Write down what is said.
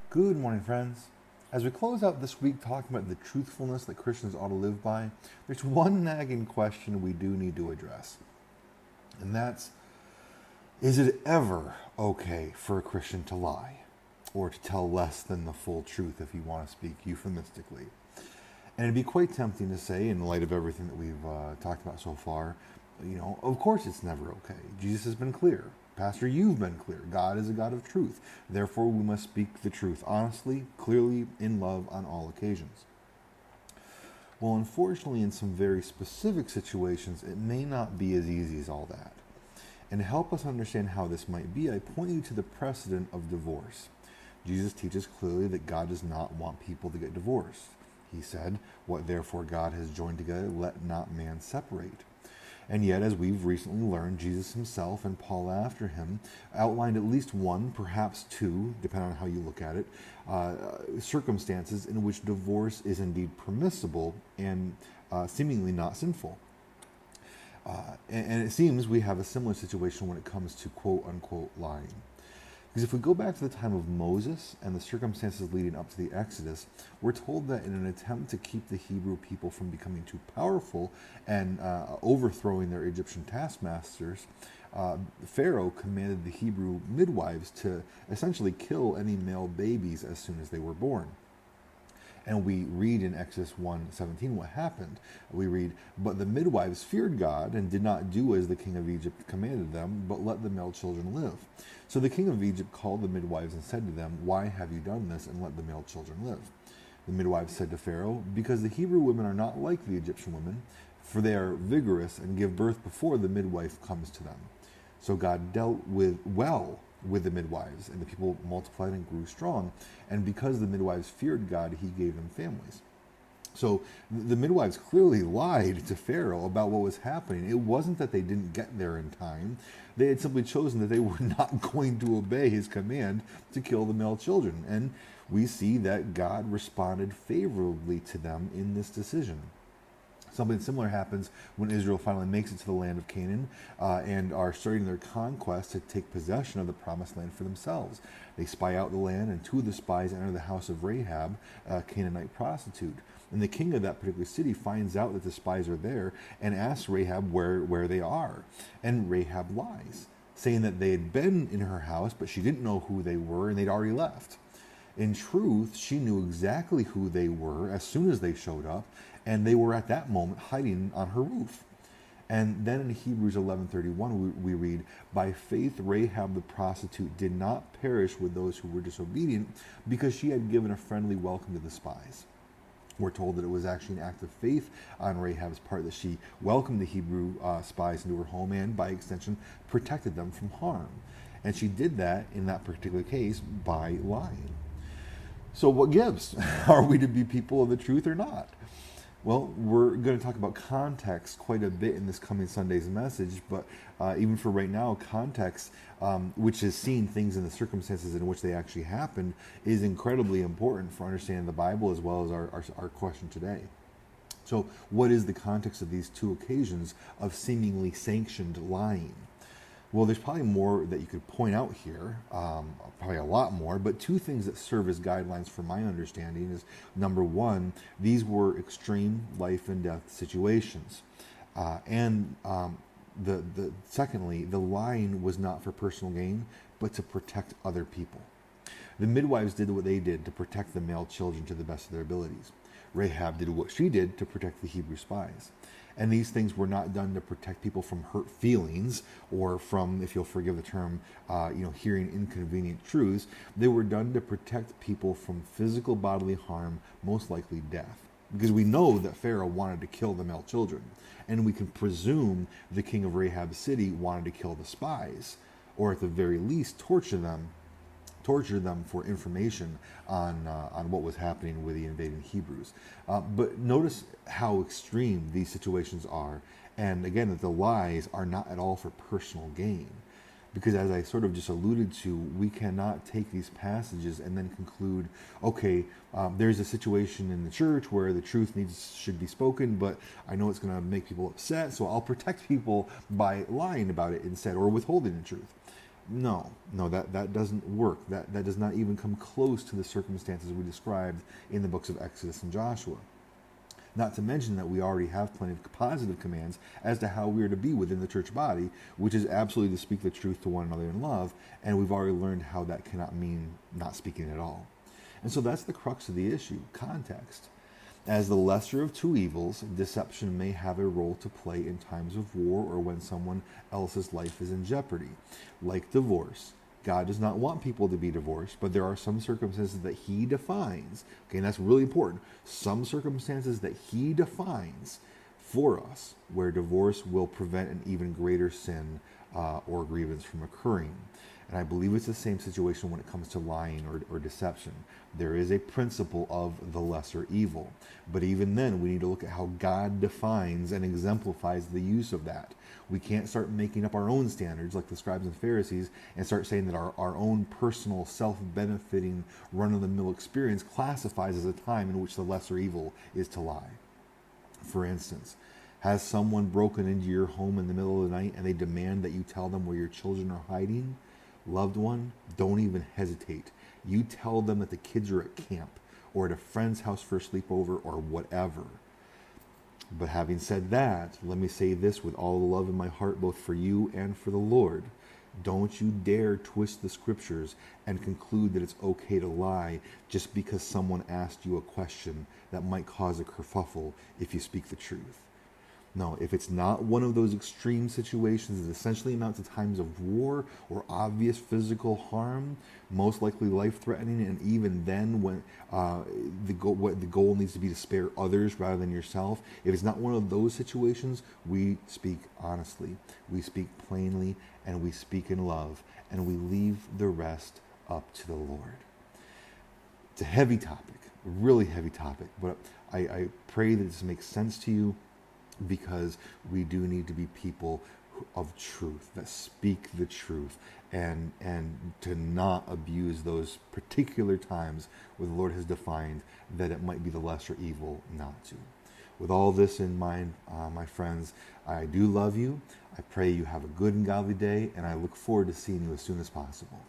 Good morning, friends. As we close out this week talking about the truthfulness that Christians ought to live by, there's one nagging question we do need to address. And that's, is it ever okay for a Christian to lie? Or to tell less than the full truth, if you want to speak euphemistically? And it'd be quite tempting to say, in light of everything that we've talked about so far, of course it's never okay. Jesus has been clear. Pastor, you've been clear. God is a God of truth. Therefore, we must speak the truth honestly, clearly, in love on all occasions. Well, unfortunately, in some very specific situations, it may not be as easy as all that. And to help us understand how this might be, I point you to the precedent of divorce. Jesus teaches clearly that God does not want people to get divorced. He said, "What therefore God has joined together, let not man separate." And yet, as we've recently learned, Jesus himself and Paul after him outlined at least one, perhaps two, depending on how you look at it, circumstances in which divorce is indeed permissible and seemingly not sinful. And it seems we have a similar situation when it comes to quote-unquote lying. Because if we go back to the time of Moses and the circumstances leading up to the Exodus, we're told that in an attempt to keep the Hebrew people from becoming too powerful and overthrowing their Egyptian taskmasters, Pharaoh commanded the Hebrew midwives to essentially kill any male babies as soon as they were born. And we read in Exodus 1:17 what happened. We read, "But the midwives feared God and did not do as the king of Egypt commanded them, but let the male children live. So the king of Egypt called the midwives and said to them, 'Why have you done this, and let the male children live?' The midwives said to Pharaoh, 'Because the Hebrew women are not like the Egyptian women, for they are vigorous and give birth before the midwife comes to them.' So God dealt well with the midwives, and the people multiplied and grew strong. And because the midwives feared God, he gave them families." So the midwives clearly lied to Pharaoh about what was happening. It wasn't that they didn't get there in time. They had simply chosen that they were not going to obey his command to kill the male children. And we see that God responded favorably to them in this decision. Something similar happens when Israel finally makes it to the land of Canaan and are starting their conquest to take possession of the promised land for themselves. They spy out the land, and two of the spies enter the house of Rahab, a Canaanite prostitute. And the king of that particular city finds out that the spies are there and asks Rahab where they are. And Rahab lies, saying that they had been in her house, but she didn't know who they were, and they'd already left. In truth, she knew exactly who they were as soon as they showed up, and they were at that moment hiding on her roof. And then in Hebrews 11:31, we read, "By faith Rahab the prostitute did not perish with those who were disobedient, because she had given a friendly welcome to the spies." We're told that it was actually an act of faith on Rahab's part that she welcomed the Hebrew spies into her home and, by extension, protected them from harm. And she did that, in that particular case, by lying. So what gives? Are we to be people of the truth or not? Well, we're going to talk about context quite a bit in this coming Sunday's message, but even for right now, context, which is seeing things in the circumstances in which they actually happened, is incredibly important for understanding the Bible as well as our question today. So what is the context of these two occasions of seemingly sanctioned lying? Well, there's probably more that you could point out here, probably a lot more, but two things that serve as guidelines for my understanding is, number one, these were extreme life and death situations. Secondly, the lying was not for personal gain, but to protect other people. The midwives did what they did to protect the male children to the best of their abilities. Rahab did what she did to protect the Hebrew spies. And these things were not done to protect people from hurt feelings or from, if you'll forgive the term, hearing inconvenient truths. They were done to protect people from physical bodily harm, most likely death. Because we know that Pharaoh wanted to kill the male children. And we can presume the king of Rahab's city wanted to kill the spies, or at the very least torture them for information on what was happening with the invading Hebrews. But notice how extreme these situations are, and again, that the lies are not at all for personal gain. Because as I sort of just alluded to, we cannot take these passages and then conclude, okay, there's a situation in the church where the truth should be spoken, but I know it's going to make people upset, so I'll protect people by lying about it instead, or withholding the truth. No, that doesn't work. That does not even come close to the circumstances we described in the books of Exodus and Joshua. Not to mention that we already have plenty of positive commands as to how we are to be within the church body, which is absolutely to speak the truth to one another in love, and we've already learned how that cannot mean not speaking at all. And so that's the crux of the issue, context. As the lesser of two evils, deception may have a role to play in times of war or when someone else's life is in jeopardy, like divorce. God does not want people to be divorced, but there are some circumstances that he defines. Okay, and that's really important. Some circumstances that he defines for us where divorce will prevent an even greater sin or grievance from occurring. And I believe it's the same situation when it comes to lying or deception. There is a principle of the lesser evil. But even then, we need to look at how God defines and exemplifies the use of that. We can't start making up our own standards like the scribes and Pharisees and start saying that our own personal, self-benefiting, run-of-the-mill experience classifies as a time in which the lesser evil is to lie. For instance, has someone broken into your home in the middle of the night and they demand that you tell them where your children are hiding? Loved one, don't even hesitate. You tell them that the kids are at camp or at a friend's house for a sleepover or whatever. But having said that, let me say this with all the love in my heart, both for you and for the Lord. Don't you dare twist the scriptures and conclude that it's okay to lie just because someone asked you a question that might cause a kerfuffle if you speak the truth. No, if it's not one of those extreme situations that essentially amount to times of war or obvious physical harm, most likely life-threatening, and even then when the goal needs to be to spare others rather than yourself, if it's not one of those situations, we speak honestly, we speak plainly, and we speak in love, and we leave the rest up to the Lord. It's a heavy topic, a really heavy topic, but I pray that this makes sense to you, because we do need to be people of truth, that speak the truth, and to not abuse those particular times where the Lord has defined that it might be the lesser evil not to. With all this in mind, my friends, I do love you. I pray you have a good and godly day, and I look forward to seeing you as soon as possible.